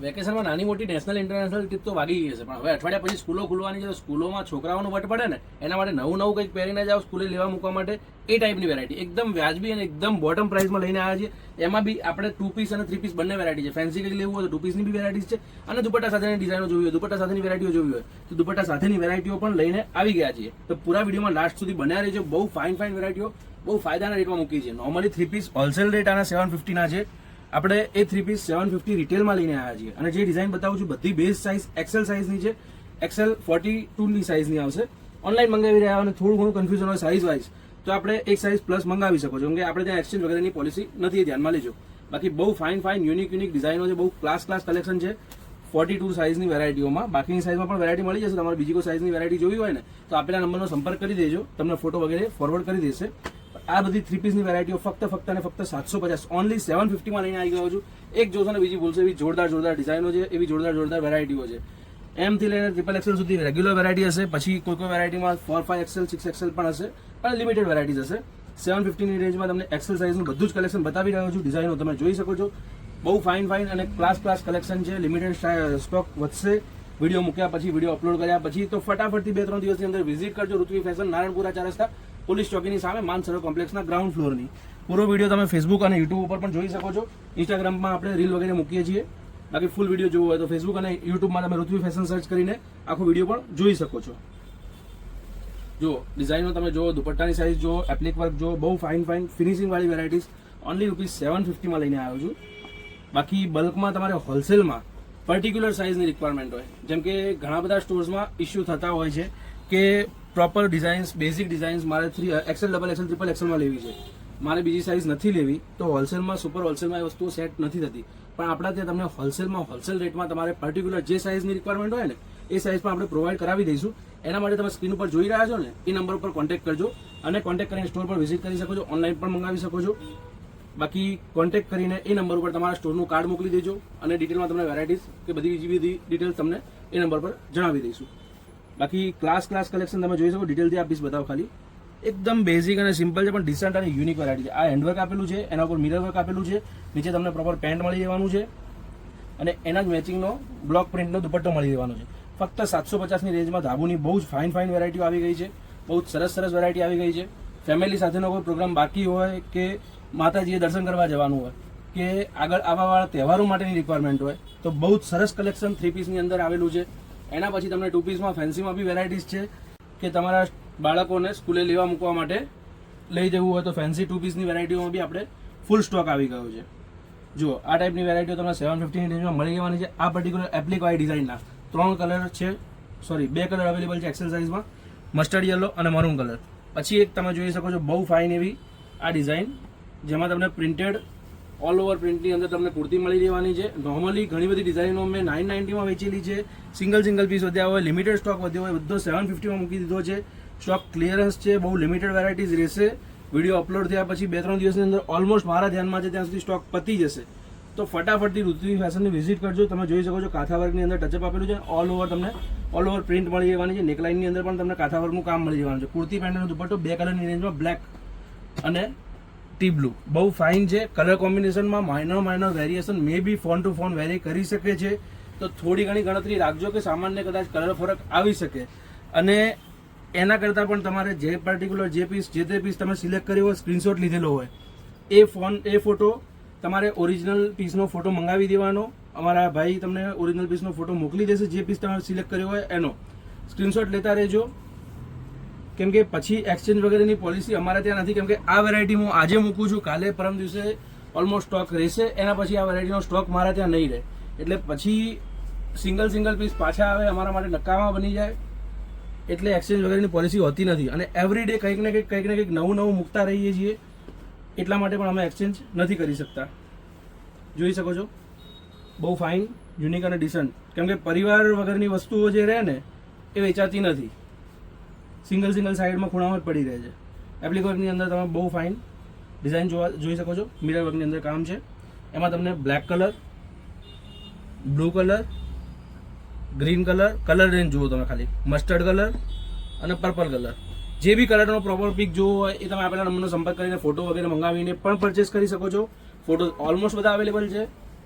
વેકેશનમાં નાની મોટી નેશનલ ઇન્ટરનેશનલ ટ્રીપ તો વાગી ગઈ છે, પણ હવે અઠવાડિયા પછી સ્કૂલો ખુલવાની છે તો સ્કૂલોમાં છોકરાઓનું વટ પડે ને એના માટે નવું કંઈક પહેરીને જાઓ સ્કૂલે લેવા મૂકવા માટે. એ ટાઈપની વેરાયટી એકદમ વ્યાજબી અને એકદમ બોટમ પ્રાઇસમાં લઈને આવ્યા છીએ. એમાં બી આપણે 2 પીસ અને 3 પીસ બંને વેરાયટી છે. ફેન્સી કંઈક લેવું હોય તો 2 પીસની બી વેરાયટી છે, અને દુપટ્ટા સાથેની ડિઝાઇનો જોવી હોય, દુપટ્ટા સાથેની વેરાયટીઓ જોવી હોય તો દુપટ્ટા સાથેની વેરાયટીઓ પણ લઈને આવી ગયા છીએ. તો પૂરા વિડીયોમાં લાસ્ટ સુધી બન્યા રહેજો. બહુ ફાઇન વેરાયટીઓ બહુ ફાયદાના રેટમાં મૂકી છે. નોર્મલી 3 પીસ હોલસેલ રેટ આના 750 ના છે. આપણે એ 3 પીસ 750 રિટેલમાં લઈને આવ્યા છીએ. અને જે ડિઝાઇન બતાવું છું બધી બેઝ સાઇઝ એક્સેલ સાઇઝની છે. એક્સેલ 42ની સાઇઝની આવશે. ઓનલાઈન મંગાવી રહ્યા અને થોડું ઘણું કન્ફ્યુઝન હોય સાઇઝ વાઇઝ તો આપણે એક સાઇઝ પ્લસ મંગાવી શકો છો, કેમ કે આપણે ત્યાં એક્સચેન્જ વગેરેની પોલિસી નથી, ધ્યાનમાં લેજો. બાકી બહુ ફાઇન યુનિક ડિઝાઇનો છે, બહુ ક્લાસ કલેક્શન છે 42 સાઇઝની વેરાયટીઓમાં. બાકીની સાઇઝમાં પણ વેરાયટી મળી જશે. તમારે બીજી કોઈ સાઇઝની વેરાયટી જોવી હોય ને તો આપેલા નંબરનો સંપર્ક કરી દેજો, તમને ફોટો વગેરે ફોરવર્ડ કરી દેશે. આ બધી 3 પીસની વેરાયટીઓ ફક્ત અને ફક્ત 750 ઓનલી 750 માં લઈને આવી ગયો છું. એક જોશો ને બીજી ભૂલશે. એવી જોરદાર ડિઝાઇનો છે, એવી જોરદાર વેરાયટીઓ છે. એમ થી લઈને ટ્રિપલ એક્સેલ સુધી રેગ્યુલર વેરાયટી હશે. પછી કોઈ વેરાયટીમાં 4, 5 એક્સેલ 6 એક્સેલ પણ હશે, પણ લિમિટેડ વેરાયટીઝ હશે. 750 ની રેન્જમાં તમને એક્સેલ સાઇઝનું બધું જ કલેક્શન બતાવી રહ્યો છું. ડિઝાઇનો તમે જોઈ શકો છો. બહુ ફાઇન અને ક્લાસ કલેક્શન છે. લિમિટેડ સ્ટોક વધશે. વિડીયો મૂક્યા પછી, વિડીયો અપલોડ કર્યા પછી તો ફટાફટથી 2-3 દિવસની અંદર વિઝિટ કરજો. ઋત્વી ફેશન, નારણપુરા 4 રસ્તા, પોલીસ ચોકીની સામે, માનસરોવર કોમ્પ્લેક્સના ગ્રાઉન્ડ ફ્લોરની. પૂરો વિડીયો તમે ફેસબુક અને યુટ્યુબ ઉપર પણ જોઈ શકો છો. ઇન્સ્ટાગ્રામમાં આપણે રીલ વગેરે મૂકીએ છીએ. બાકી ફૂલ વિડીયો જોવો હોય તો ફેસબુક અને યુટ્યુબમાં તમે ઋત્વી ફેશન સર્ચ કરીને આખો વિડીયો પણ જોઈ શકો છો. જો ડિઝાઇનો તમે જુઓ, દુપટ્ટાની સાઇઝ જુઓ, એપ્લિક વર્ક જુઓ, બહુ ફાઇન ફિનિશિંગ વાળી વેરાયટીઝ ઓનલી ₹750 માં લઈને આવ્યો છું. બાકી બલ્કમાં તમારે હોલસેલમાં પર્ટિક્યુલર સાઇઝની રિક્વાયરમેન્ટ હોય, જેમ કે ઘણા બધા સ્ટોર્સમાં ઇસ્યુ થતા હોય છે કે પ્રોપર ડિઝાઇન્સ, બેઝિક ડિઝાઇન્સ મારે 3 એક્સેલ, ડબલ એક્સેલ, ટ્રિપલ એક્સેલમાં લેવી છે, મારે બીજી સાઇઝ નથી લેવી, તો હોલસેલમાં સુપર હોલસેલમાં એ વસ્તુઓ સેટ નથી થતી. પણ આપણા ત્યાં તમને હોલસેલ રેટમાં તમારે પર્ટિક્યુલર જે સાઇઝની રિક્વાયરમેન્ટ હોય ને એ સાઇઝ પણ આપણે પ્રોવાઈડ કરાવી દઈશું. એના માટે તમે સ્ક્રીન ઉપર જોઈ રહ્યા છો ને એ નંબર ઉપર કોન્ટેક્ટ કરજો અને કોન્ટેક્ટ કરીને સ્ટોર પર વિઝિટ કરી શકો છો. ઓનલાઈન પણ મંગાવી શકો છો. બાકી કોન્ટેક્ટ કરીને એ નંબર ઉપર તમારા સ્ટોરનું કાર્ડ મોકલી દેજો અને ડિટેલમાં તમને વેરાયટીઝ કે બધી ડિટેલ્સ તમને એ નંબર પર જણાવી દઈશું. બાકી ક્લાસ કલેક્શન તમે જોઈ શકો. ડિટેલથી આ પીસ બતાવો ખાલી. એકદમ બેઝિક અને સિમ્પલ છે પણ ડિસન્ટ અને યુનિક વેરાયટી છે. આ હેન્ડવર્ક આપેલું છે, એના ઉપર મિરર વર્ક આપેલું છે, નીચે તમને પ્રોપર પેન્ટ મળી જવાનું છે અને એના જ મેચિંગનો બ્લોક પ્રિન્ટનો દુપટ્ટો મળી જવાનો છે. ફક્ત 750ની રેન્જમાં ધાબુની બહુ જ ફાઇન વેરાયટીઓ આવી ગઈ છે. બહુ જ સરસ વેરાયટી આવી ગઈ છે. ફેમિલી સાથેનો કોઈ પ્રોગ્રામ બાકી હોય કે માતાજીએ દર્શન કરવા જવાનું હોય કે આગળ આવાવાળા તહેવારો માટેની રિક્વાયરમેન્ટ હોય તો બહુ જ સરસ કલેક્શન 3 પીસની અંદર આવેલું છે. એના પછી તમને 2 પીસમાં ફેન્સીમાં બી વેરાયટીઝ છે કે તમારા બાળકોને સ્કૂલે લેવા મૂકવા માટે લઈ જવું હોય તો ફેન્સી 2 પીસની વેરાયટીઓમાં બી આપણે ફૂલ સ્ટોક આવી ગયો છે. જુઓ આ ટાઈપની વેરાયટીઓ તમને 750ની રેન્જમાં મળી જવાની છે. આ પર્ટિક્યુલર એપ્લિક વાળી ડિઝાઇનના 3 કલર છે, 2 કલર અવેલેબલ છે એક્સેલ સાઇઝમાં, મસ્ટર્ડ યલો અને મરૂન કલર. પછી એક તમે જોઈ શકો છો બહુ ફાઇન એવી આ ડિઝાઇન, જેમાં તમને પ્રિન્ટેડ ઓલ ઓવર પ્રિન્ટની અંદર તમને કુર્તી મળી રહેવાની છે. નોર્મલી ઘણી બધી ડિઝાઇનો મેં 990માં વેચેલી છે. સિંગલ પીસ વધ્યા હોય, લિમિટેડ સ્ટોક વધ્યો હોય, બધો 750માં મૂકી દીધો છે. સ્ટોક ક્લિયરન્સ છે, બહુ લિમિટેડ વેરાયટીઝ રહેશે. વિડીયો અપલોડ થયા પછી 2-3 દિવસની અંદર ઓલમોસ્ટ મારા ધ્યાનમાં છે ત્યાં સુધી સ્ટોક પતી જશે. તો ફટાફટથી ઋત્વી ફેશનની વિઝિટ કરજો. તમે જોઈ શકો છો કાંથા વર્કની અંદર ટચઅપ આપેલું છે. ઓલ ઓવર પ્રિન્ટ મળી જવાની છે. નેકલાઇનની અંદર પણ તમને કાંથા વર્કનું કામ મળી જવાનું છે. કુર્તી પેન્ટનો દુપટ્ટો 2 કલરની રેન્જમાં, બ્લેક અને ટી બ્લુ. બહુ ફાઇન છે. કલર કોમ્બિનેશનમાં માઇનર વેરિએશન મે બી ફોન ટુ ફોન વેરી કરી શકે છે, તો થોડી ઘણી ગણતરી રાખજો કે સામાન્ય કદાચ કલર ફરક આવી શકે. અને એના કરતાં પણ તમારે જે પર્ટિક્યુલર જે તે પીસ તમે સિલેક્ટ કર્યો હોય, સ્ક્રીનશોટ લીધેલો હોય, એ ફોટો તમારે ઓરિજિનલ પીસનો ફોટો મંગાવી દેવાનો. અમારા ભાઈ તમને ઓરિજિનલ પીસનો ફોટો મોકલી દેશે. જે પીસ તમારે સિલેક્ટ કર્યો હોય એનો સ્ક્રીનશોટ લેતા રહેજો, કેમ કે પછી એક્સચેન્જ વગેરેની પોલિસી અમારે ત્યાં નથી. કેમ કે આ વેરાયટી હું આજે મૂકું છું, કાલે પરમ દિવસે ઓલમોસ્ટ સ્ટોક રહેશે. એના પછી આ વેરાયટીનો સ્ટોક મારા ત્યાં નહીં રહે, એટલે પછી સિંગલ પીસ પાછા આવે અમારા માટે નકામા બની જાય. એટલે એક્સચેન્જ વગેરેની પોલિસી હોતી નથી. અને એવરી ડે કંઈક ને કંઈક નવું મૂકતા રહીએ છીએ, એટલા માટે પણ અમે એક્સચેન્જ નથી કરી શકતા. જોઈ શકો છો બહુ ફાઇન, યુનિક અને ડિસન્ટ. કેમ કે પરિવાર વગરની વસ્તુઓ જે રહે ને એ વેચાતી નથી, સિંગલ સાઈડમાં ખૂણામાં જ પડી રહે છે. એપ્લિક વર્કની અંદર તમે બહુ ફાઇન ડિઝાઇન જોઈ શકો છો. મિરર વર્કની અંદર કામ છે. એમાં તમને black colour, blue colour, green colour range જુઓ તમે ખાલી, મસ્ટર્ડ કલર અને પર્પલ કલર. જે બી કલરનો પ્રોપર પિક જોવો હોય એ તમે આપેલા નંબરનો સંપર્ક કરીને ફોટો વગેરે મંગાવીને પણ પરચેસ કરી શકો છો. ફોટો ઓલમોસ્ટ બધા અવેલેબલ છે.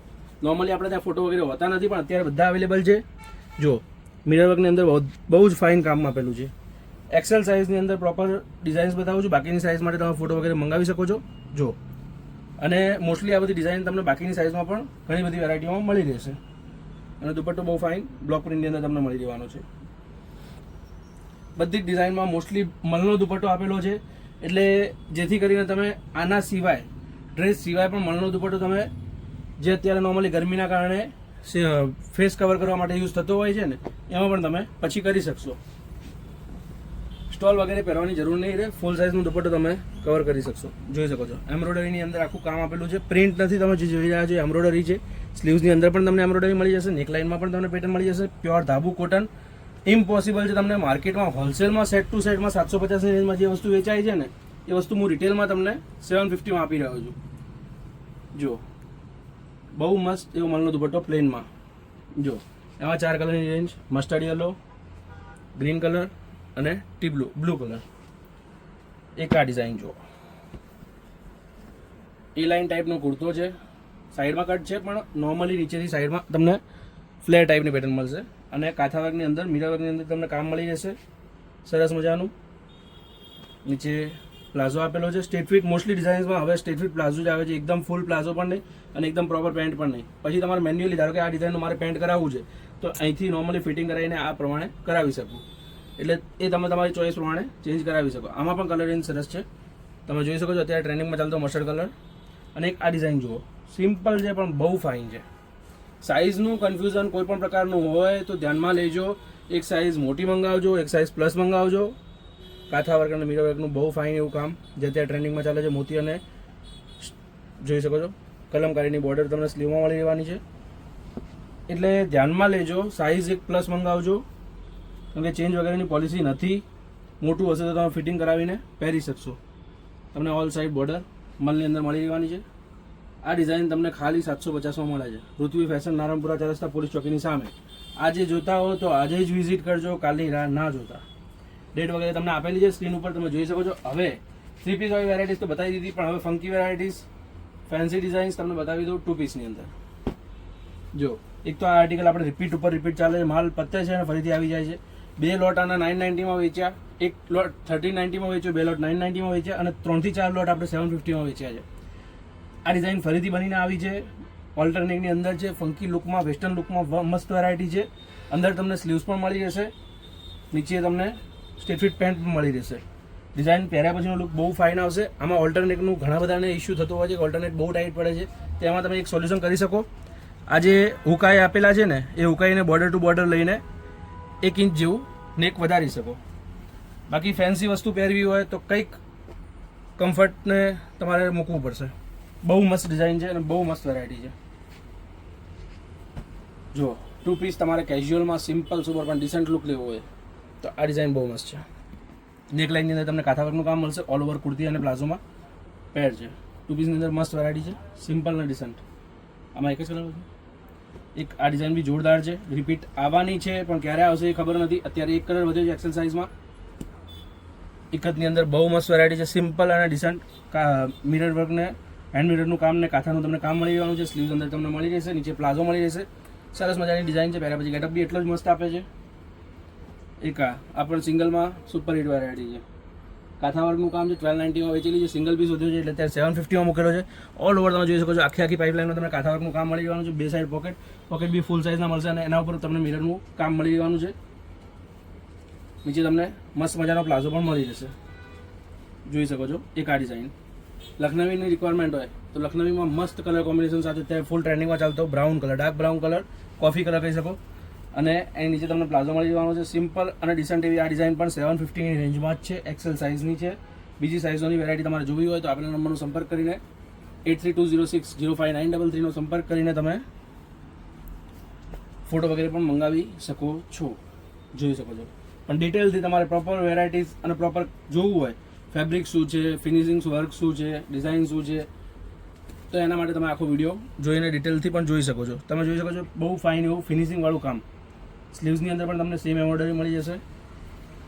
નોર્મલી આપણે ત્યાં ફોટો વગેરે હોતા નથી, પણ અત્યારે બધા અવેલેબલ છે. જો મિરર વર્કની અંદર બહુ જ ફાઇન કામમાં આપેલું છે. એક્સેલ સાઇઝની અંદર પ્રોપર ડિઝાઇન્સ બતાવું છું. બાકીની સાઇઝ માટે તમે ફોટો વગેરે મંગાવી શકો છો. જો અને મોસ્ટલી આ બધી ડિઝાઇન તમને બાકીની સાઇઝમાં પણ ઘણી બધી વેરાયટીઓમાં મળી રહેશે. અને દુપટ્ટો બહુ ફાઇન બ્લોક પ્રિન્ટની અંદર તમને મળી રહેવાનો છે. બધી જ ડિઝાઇનમાં મોસ્ટલી મલનો દુપટ્ટો આપેલો છે, એટલે જેથી કરીને તમે આના સિવાય ડ્રેસ સિવાય પણ મલનો દુપટ્ટો તમે જે અત્યારે નોર્મલી ગરમીના કારણે ફેસ કવર કરવા માટે યુઝ થતો હોય છે ને, એમાં પણ તમે પછી કરી શકશો. સ્ટોલ વગેરે પહેરવાની જરૂર નહીં રહે. ફૂલ સાઇઝનો દુપટ્ટો તમે કવર કરી શકશો. જોઈ શકો છો એમ્બ્રોઇડરીની અંદર આખું કામ આપેલું છે. પ્રિન્ટ નથી, તમે જે જોઈ રહ્યા છો એમ્બ્રોઇડરી છે. સ્લીવ્સની અંદર પણ તમને એમ્બ્રોઇડરી મળી જશે. નેકલાઇનમાં પણ તમને પેટર્ન મળી જશે. Pure ધાબુ cotton. ઇમ્પોસિબલ છે તમને માર્કેટમાં હોલસેલમાં સેટ ટુ સેટમાં 750ની રેન્જમાં જે વસ્તુ વેચાય છે ને, એ વસ્તુ હું રિટેલમાં તમને 750માં આપી રહ્યો છું. જો બહુ મસ્ત એવો મલનો દુપટ્ટો પ્લેનમાં. જો એમાં 4 કલરની range: mustard yellow, green colour અને ટી બ્લુ કલર. એક આ ડિઝાઇન જુઓ, એ લાઇન ટાઈપનો કુર્તો છે. સાઈડમાં કટ છે, પણ નોર્મલી નીચેથી સાઈડમાં તમને ફ્લેર ટાઈપની પેટર્ન મળશે. અને કાંથા વર્કની અંદર, મિરર વર્કની અંદર તમને કામ મળી જશે સરસ મજાનું. નીચે પ્લાઝો આપેલો છે. સ્ટ્રેટ ફિટ મોસ્ટલી ડિઝાઇન્સમાં હવે સ્ટ્રેટ ફિટ પ્લાઝો જ આવે છે. એકદમ ફૂલ પ્લાઝો પણ નહીં અને એકદમ પ્રોપર પેન્ટ પણ નહીં. પછી તમારે મેન્યુઅલી ધારો કે આ ડિઝાઇનનું મારે પેન્ટ કરાવવું છે, તો અહીંથી નોર્મલી ફિટિંગ કરાવીને આ પ્રમાણે કરાવી શકું. એટલે એ તમે તમારી ચોઈસ પ્રમાણે ચેન્જ કરાવી શકો. આમાં પણ કલર રેન્જ સરસ છે. તમે જોઈ શકો છો અત્યારે ટ્રેન્ડિંગમાં ચાલતો મસ્ટર્ડ કલર. અને એક આ ડિઝાઇન જુઓ, સિમ્પલ છે પણ બહુ ફાઇન છે. સાઇઝનું કન્ફ્યુઝન કોઈ પણ પ્રકારનું હોય તો ધ્યાનમાં લેજો. એક સાઇઝ મોટી મંગાવજો, એક સાઇઝ પ્લસ મંગાવજો. કાંથા વર્ક અને મિરર વર્કનું બહુ ફાઇન એવું કામ જે અત્યારે ટ્રેન્ડિંગમાં ચાલે છે. મોતી અને જોઈ શકો છો કલમકારીની બોર્ડર તમને સ્લીવમાં મળી રહેવાની છે. એટલે ધ્યાનમાં લેજો. સાઇઝ એક પ્લસ મંગાવજો, કેમ કે ચેન્જ વગેરેની પોલિસી નથી. મોટું હશે તો તમે ફિટિંગ કરાવીને પહેરી શકશો. તમને ઓલ સાઇડ બોર્ડર મલની અંદર મળી રહેવાની છે. આ ડિઝાઇન તમને ખાલી 750માં મળે છે. પૃથ્વી ફેશન, નારણપુરા 4 રસ્તા, પોલીસ ચોકીની સામે. આજે જોતા હો તો આજે જ વિઝિટ કરજો, કાલની રાહ ના જોતા. ડેટ વગેરે તમને આપેલી છે સ્ક્રીન ઉપર, તમે જોઈ શકો છો. હવે 3 પીસ વાળી વેરાયટીઝ તો બતાવી દીધી, પણ હવે ફંકી વેરાયટીઝ, ફેન્સી ડિઝાઇન્સ તમને બતાવી દઉં 2 પીસની અંદર. જો એક તો આ આર્ટિકલ આપણે રિપીટ ઉપર રિપીટ ચાલે છે. માલ પતે છે અને ફરીથી આવી જાય છે. 2 લોટ આના 990માં વેચ્યા, 1 લોટ 1390માં વેચ્યો, 2 લોટ 990માં વેચ્યા અને 3 થી 4 લોટ આપણે 750માં વેચ્યા છે. આ ડિઝાઇન ફરીથી બનીને આવી છે. ઓલ્ટરનેટની અંદર છે. ફંકી લુકમાં, વેસ્ટર્ન લુકમાં મસ્ત વેરાયટી છે. અંદર તમને સ્લીવ્સ પણ મળી જશે. નીચે તમને સ્ટ્રેટ ફિટ પેન્ટ પણ મળી રહેશે. ડિઝાઇન પહેર્યા પછીનો લુક બહુ ફાઇન આવશે. આમાં ઓલ્ટરનેટનું ઘણા બધાને ઇસ્યુ થતો હોય છે કે ઓલ્ટરનેટ બહુ ટાઈટ પડે છે. તેમાં તમે એક સોલ્યુશન કરી શકો. આ જે હુકાઈ આપેલા છે ને, એ હુકાઈને બોર્ડર ટુ બોર્ડર લઈને 1 ઇંચ જેવું નેક વધારી શકો. બાકી ફેન્સી વસ્તુ પહેરવી હોય તો કંઈક કમ્ફર્ટને તમારે મૂકવું પડશે. બહુ મસ્ત ડિઝાઇન છે અને બહુ મસ્ત વેરાયટી છે. જો 2 પીસ તમારે કેઝ્યુઅલમાં સિમ્પલ સુપર પણ ડિસન્ટ લુક લેવો હોય તો આ ડિઝાઇન બહુ મસ્ત છે. નેકલાઇનની અંદર તમને કાંથા વર્કનું કામ મળશે. ઓલ ઓવર કુર્તી અને પ્લાઝોમાં પેર છે. 2 પીસની અંદર મસ્ત વેરાયટી છે, સિમ્પલ અને ડિસન્ટ. આમાં એક જ કલર છે. એક આ ડિઝાઇન બી જોરદાર છે. રિપીટ આવવાની છે, પણ ક્યારે આવશે એ ખબર નથી. અત્યારે એક કલર વધ્યો છે એક્સેલ સાઇઝમાં. એકતની અંદર બહુ મસ્ત વેરાયટી છે, સિમ્પલ અને ડિસન્ટ. મિરર વર્કને, હેન્ડ મિરરનું કામ ને કાંથાનું તમને કામ મળી રહેવાનું છે. સ્લીવ્સ અંદર તમને મળી રહેશે. નીચે પ્લાઝો મળી રહેશે. સરસ મજાની ડિઝાઇન છે. પહેર્યા પછી ગેટઅપ બી એટલો જ મસ્ત આપે છે. એક આ પણ સિંગલમાં સુપર હિટ વેરાયટી છે. કાંથા વર્કનું કામ છે. 1290માં વેચેલી છે. સિંગલ પીસ વધ્યો છે એટલે અત્યારે 750માં મૂકેલો છે. ઓલ ઓવર તમે જોઈ શકો છો. આખી પાઇપલાઇનમાં તમને કાંથા વર્કનું કામ મળી રહેવાનું છે. 2 સાઈડ પોકેટ બી ફૂલ સાઇઝના મળશે અને એના ઉપર તમને મિરરનું કામ મળી રહેવાનું છે. નીચે તમને મસ્ત મજાનો પ્લાઝો પણ મળી જશે. જોઈ શકો છો. એક આ ડિઝાઇન લખનવીની રિક્વાયરમેન્ટ હોય તો લખનવીમાં મસ્ત કલર કોમ્બિનેશન સાથે અત્યારે ફૂલ ટ્રેન્ડિંગમાં ચાલતો brown colour, dark brown colour, coffee colour કહી શકો. અને એની નીચે તમને પ્લાઝો મળી જવાનો છે. સિમ્પલ અને ડિસન્ટ એવી આ ડિઝાઇન પણ 750ની રેન્જમાં જ છે. એક્સેલ સાઇઝની છે. બીજી સાઇઝોની વેરાયટી તમારે જોવી હોય તો આપેલા નંબરનો સંપર્ક કરીને 8320605933 નો સંપર્ક કરીને તમે ફોટો વગેરે પણ મંગાવી શકો છો. જોઈ શકો છો. પણ ડિટેલથી તમારે પ્રોપર વેરાયટીઝ અને પ્રોપર જોવું હોય, ફેબ્રિક શું છે, ફિનિશિંગ વર્ક શું છે, ડિઝાઇન શું છે, તો એના માટે તમે આખો વિડીયો જોઈને ડિટેલથી પણ જોઈ શકો છો. તમે જોઈ શકો છો બહુ ફાઇન એવું ફિનિશિંગવાળું કામ. સ્લીવ્સની અંદર પણ તમને સેમ એમ્બ્રોઇડરી મળી જશે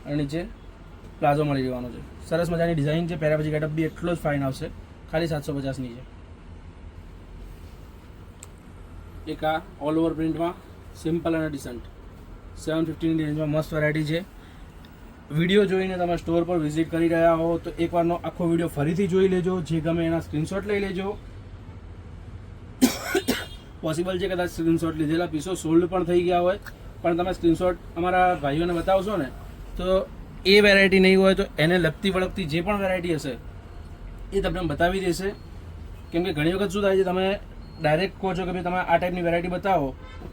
અને નીચે પ્લાઝો મળી જવાનો છે. સરસ મજાની ડિઝાઇન છે. પહેર્યા પછી ગેટઅપ બી એટલો જ ફાઇન આવશે. ખાલી 750ની છે. એક આ ઓલ ઓવર પ્રિન્ટમાં સિમ્પલ અને ડિસન્ટ 750ની રેન્જમાં મસ્ત વેરાયટી છે. વિડીયો જોઈને તમે સ્ટોર પર વિઝિટ કરી રહ્યા હો તો એકવારનો આખો વિડીયો ફરીથી જોઈ લેજો. જે ગમે એના સ્ક્રીનશોટ લઈ લેજો. પોસિબલ છે કદાચ સ્ક્રીનશોટ લીધેલા પીસો સોલ્ડ પણ થઈ ગયા હોય, પણ તમે સ્ક્રીનશોટ અમારા ભાઈઓને બતાવશો ને તો એ વેરાયટી નહીં હોય તો એને લગતી વળગતી જે પણ વેરાયટી હશે એ તમને બતાવી દેશે. કેમ કે ઘણી વખત શું થાય છે, તમે ડાયરેક્ટ કહો છો કે ભાઈ તમે આ ટાઈપની વેરાયટી બતાવો,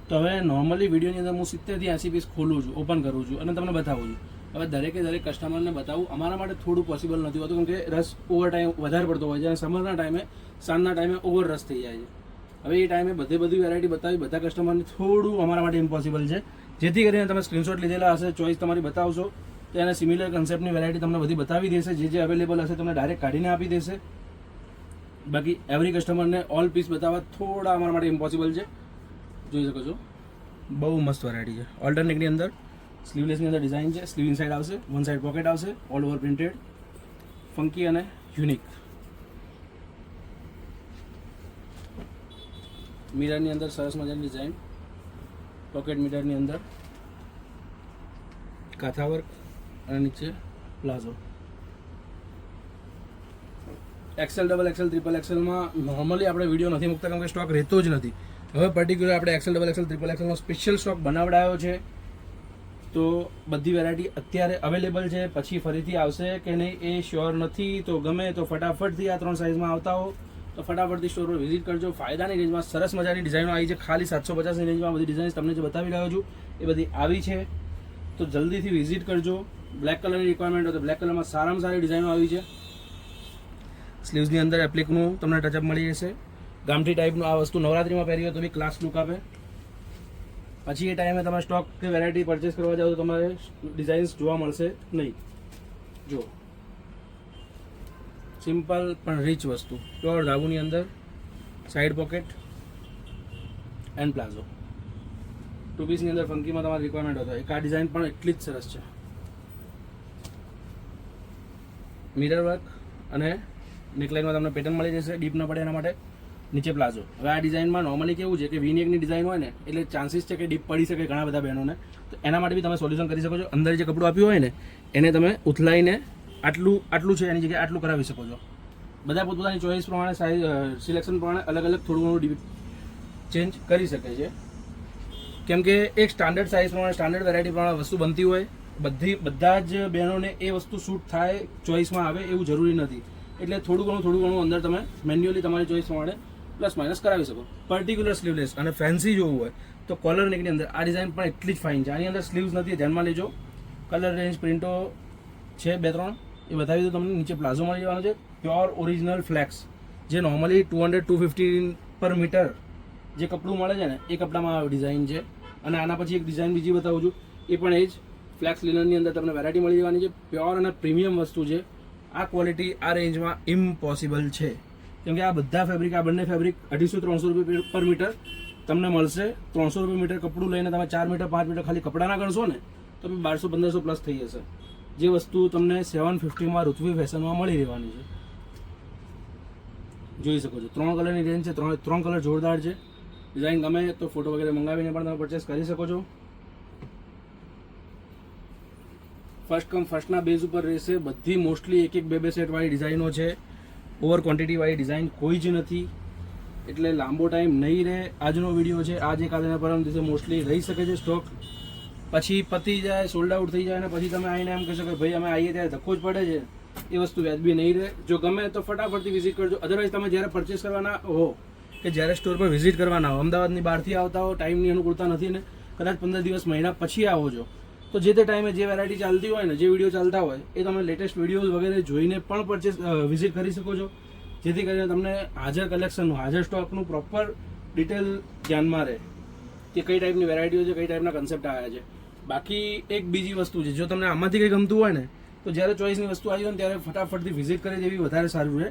તો હવે નોર્મલી વિડીયોની અંદર હું 70 થી 80 પીસ ખોલું છું, ઓપન કરું છું અને તમને બતાવું છું. હવે દરેકે દરેક કસ્ટમરને બતાવવું અમારા માટે થોડું પોસિબલ નથી હોતું, કેમ કે રસ ઓવર ટાઈમ વધારે પડતો હોય છે અને સમરના ટાઈમે સાંજના ટાઈમે ઓવર રસ થઈ જાય છે. હવે એ ટાઈમે બધી વેરાયટી બતાવી બધા કસ્ટમરને થોડું અમારા માટે ઇમ્પોસિબલ છે. જેથી કરીને તમે સ્ક્રીનશોટ લીધેલા હશે, ચોઈસ તમારી બતાવશો તો એને સિમિલર કન્સેપ્ટની વેરાયટી તમને બધી બતાવી દેશે. જે અવેલેબલ હશે તમને ડાયરેક્ટ કાઢીને આપી દેશે. બાકી એવરી કસ્ટમરને ઓલ પીસ બતાવવા થોડા અમારા માટે ઇમ્પોસિબલ છે. જોઈ શકો છો બહુ મસ્ત વેરાયટી છે. ઓલ્ટરનેટની અંદર સ્લીવલેસની અંદર ડિઝાઇન છે. સ્લીવ ઇનસાઇડ આવશે, વન સાઇડ પોકેટ આવશે, ઓલ ઓવર પ્રિન્ટેડ, ફંકી અને યુનિક. મિરરની અંદર સરસ મજાની ડિઝાઇન, પોકેટ મિરરની અંદર કાથા વર્ક અને નીચે પ્લાઝો. XL, XXL, XXLમાં નોર્મલી આપણે વિડીયો નથી મૂકતા કેમ કે સ્ટોક રહેતો જ નથી. હવે પર્ટિક્યુલર આપણે XL, XXL, XXLનો સ્પેશિયલ સ્ટોક બનાવડાયો છે. તો બધી વેરાયટી અત્યારે અવેલેબલ છે. પછી ફરીથી આવશે કે નહીં એ શ્યોર નથી. તો ગમે તો ફટાફટથી આ 3 સાઇઝમાં આવતા હો તો ફટાફટથી સ્ટોર પર વિઝિટ કરજો. ફાયદાની રેન્જમાં સરસ મજાની ડિઝાઇનો આવી છે. ખાલી 750ની રેન્જમાં બધી ડિઝાઇન્સ તમને જે બતાવી રહ્યો છું એ બધી આવી છે. તો જલ્દીથી વિઝિટ કરજો. બ્લેક કલરની રિક્વાયરમેન્ટ હોય તો બ્લેક કલરમાં સારામાં સારી ડિઝાઇનો આવી છે. સ્લીવ્સની અંદર એપ્લિકનું તમને ટચઅપ મળી જશે. ગામઠી ટાઈપનું આ વસ્તુ નવરાત્રીમાં પહેરી હોય તો બી ક્લાસ લુક આપે. પછી એ ટાઈમે તમે સ્ટોક કે વેરાયટી પરચેસ કરવા જાઓ તો તમારે ડિઝાઇન્સ જોવા મળશે નહીં. જો સિમ્પલ પણ રીચ વસ્તુ, પ્યોર ધાગુની અંદર સાઈડ પોકેટ એન્ડ પ્લાઝો. 2 પીસની અંદર ફંકીમાં તમારી રિક્વાયરમેન્ટ હતો. એક આ ડિઝાઇન પણ એટલી જ સરસ છે. મિરર વર્ક અને નેકલાઇનમાં તમને પેટર્ન મળી જશે. ડીપ ન પડે એના માટે નીચે પ્લાઝો. હવે આ ડિઝાઇનમાં નોર્મલી કેવું છે કે વીનેકની ડિઝાઇન હોય ને એટલે ચાન્સીસ છે કે ડીપ પડી શકે ઘણા બધા બહેનોને. તો એના માટે બી તમે સોલ્યુશન કરી શકો છો. અંદર જે કપડું આપ્યું હોય ને એને તમે ઉથલાઈને આટલું છે એની જગ્યાએ આટલું કરાવી શકો છો. બધા પોતપોતાની ચોઈસ પ્રમાણે સાઇઝ સિલેક્શન પ્રમાણે અલગ અલગ થોડું ઘણું ડીપ ચેન્જ કરી શકે છે. કેમ કે એક સ્ટાન્ડર્ડ સાઇઝ પ્રમાણે સ્ટાન્ડર્ડ વેરાયટી પ્રમાણે વસ્તુ બનતી હોય. બધા જ બહેનોને એ વસ્તુ શૂટ થાય ચોઈસમાં આવે એવું જરૂરી નથી. એટલે થોડું ઘણું અંદર તમે મેન્યુઅલી તમારી ચોઈસ પ્રમાણે પ્લસ માઇનસ કરાવી શકો. પર્ટિક્યુલર સ્લીવલેસ અને ફેન્સી જોવું હોય તો કોલર નેકની અંદર આ ડિઝાઇન પણ એટલી જ ફાઇન છે. આની અંદર સ્લીવ્સ નથી, ધ્યાનમાં લેજો. કલર રેન્જ પ્રિન્ટો છે 2-3 એ બતાવી દો તમને. નીચે પ્લાઝો મળી જવાનો છે. પ્યોર ઓરિજિનલ ફ્લેક્સ જે નોર્મલી 200-250 પર મીટર જે કપડું મળે છે ને એ કપડામાં આ ડિઝાઇન છે. અને આના પછી એક ડિઝાઇન બીજી બતાવું છું, એ પણ એ જ ફ્લેક્સ લિનનની અંદર તમને વેરાયટી મળી જવાની છે. પ્યોર અને પ્રીમિયમ વસ્તુ છે. આ ક્વોલિટી આ રેન્જમાં ઇમ્પોસિબલ છે. કેમ કે આ બધા ફેબ્રિક, આ બંને ફેબ્રિક 250-300 રૂપિયા પર મીટર તમને મળશે. 300 રૂપિયા મીટર કપડું લઈને તમે 4 મીટર 5 મીટર ખાલી કપડાના ગણશો ને તો 1200-1500 પ્લસ થઈ જશે. જે વસ્તુ તમને 750માં ઋત્વી ફેશનમાં મળી રહેવાની છે. જોઈ શકો છો 3 કલરની રેન્જ છે. 3 કલર જોરદાર છે. ડિઝાઇન ગમે તો ફોટો વગેરે મંગાવીને પણ તમે પરચેસ કરી શકો છો. ફર્સ્ટ કમ ફર્સ્ટના બેઝ ઉપર રહેશે. બધી મોસ્ટલી 1-2 સેટ વાળી ડિઝાઇનો છે. ઓવર ક્વોન્ટિટી વાળી ડિઝાઇન કોઈ જ નથી. એટલે લાંબો ટાઈમ નહીં રહે. આજનો વિડીયો છે, આજે કાલે પરમ દિવસે મોસ્ટલી રહી શકે છે સ્ટોક. પછી પતી જાય, સોલ્ડ આઉટ થઈ જાય અને પછી તમે આવીને એમ કહેશો કે ભાઈ અમે આવીએ ત્યારે ધક્કો જ પડે છે. એ વસ્તુ વ્યાજબી નહીં રહે. જો ગમે તો ફટાફટથી વિઝિટ કરજો. અધરવાઇઝ તમે જ્યારે પરચેસ કરવાના હો કે જ્યારે સ્ટોર પર વિઝિટ કરવાના હો, અમદાવાદની બહારથી આવતા હો, ટાઈમની અનુકૂળતા નથી ને કદાચ 15 દિવસ મહિના પછી આવો છો તો જે તે ટાઈમે જે વેરાયટી ચાલતી હોય ને, જે વિડીયો ચાલતા હોય એ તમે લેટેસ્ટ વિડીયોઝ વગેરે જોઈને પણ પરચેસ વિઝિટ કરી શકો છો. જેથી કરીને તમને હાજર કલેક્શનનું, હાજર સ્ટોકનું પ્રોપર ડિટેલ ધ્યાનમાં રહે કે કઈ ટાઈપની વેરાયટીઓ છે, કઈ ટાઈપના કન્સેપ્ટ આવ્યા છે. બાકી એક બીજી વસ્તુ છે, જો તમને આમાંથી કંઈ ગમતું હોય ને તો જ્યારે ચોઈસની વસ્તુ આવી હોય ને ત્યારે ફટાફટથી વિઝિટ કરી દેવી વધારે સારું રહે.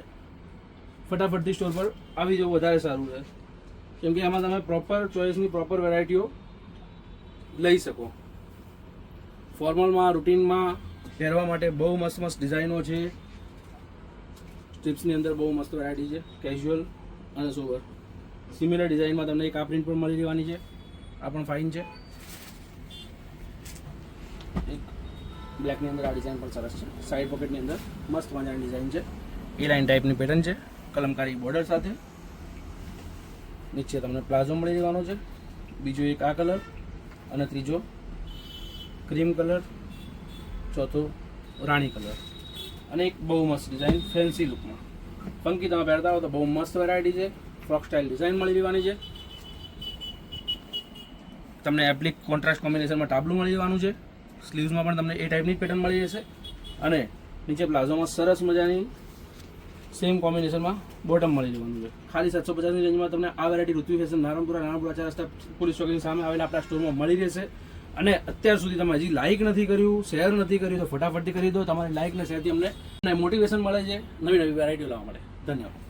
ફટાફટથી સ્ટોર પર આવી જવું વધારે સારું રહે. કેમ કે આમાં તમે પ્રોપર ચોઈસની પ્રોપર વેરાયટીઓ લઈ શકો. ફોર્મલમાં, રૂટીનમાં પહેરવા માટે બહુ મસ્ત ડિઝાઇનો છે. સ્ટ્રીપ્સની અંદર બહુ મસ્ત વેરાયટી છે, કેઝ્યુઅલ અને સોબર. સિમિલર ડિઝાઇનમાં તમને એક આ પ્રિન્ટ પણ મળી રહેવાની છે, આ પણ ફાઇન છે. એક બ્લેકની અંદર આ ડિઝાઇન પણ સરસ છે, સાઈડ પોકેટની અંદર મસ્ત મજાની ડિઝાઇન છે, એ લાઇન ટાઈપની પેટર્ન છે, કલમકારી બોર્ડર સાથે. નીચે તમને પ્લાઝો મળી રહેવાનો છે, બીજો એક આ કલર અને ત્રીજો ક્રીમ કલર, ચોથો રાણી કલર અને એક બહુ મસ્ત ડિઝાઇન ફેન્સી લુકમાં ફંકી તમે પહેરતા હો તો બહુ મસ્ત વેરાયટી છે. ફ્રોક સ્ટાઇલ ડિઝાઇન મળી રહેવાની છે, તમને એપ્લિક કોન્ટ્રાસ્ટ કોમ્બિનેશનમાં ટાબલું મળી રહેવાનું છે, સ્લીવ્સમાં પણ તમને એ ટાઈપની પેટર્ન મળી જશે અને નીચે પ્લાઝોમાં સરસ મજાની સેમ કોમ્બિનેશનમાં બોટમ મળી જવાનું છે. ખાલી 750ની રેન્જમાં તમને આ વેરાયટી ઋત્વી ફેશન નારણપુરા 4 રસ્તા પોલીસ ચોકીની સામે આવેલા આપણા સ્ટોરમાં મળી રહેશે. અને અત્યાર સુધી તમે હજી લાઇક નથી કર્યું, શેર નથી કર્યું તો ફટાફટથી કરી દો. તમારી લાઇક ને શેરથી અમને મોટિવેશન મળે છે નવી નવી વેરાયટીઓ લાવવા માટે. ધન્યવાદ.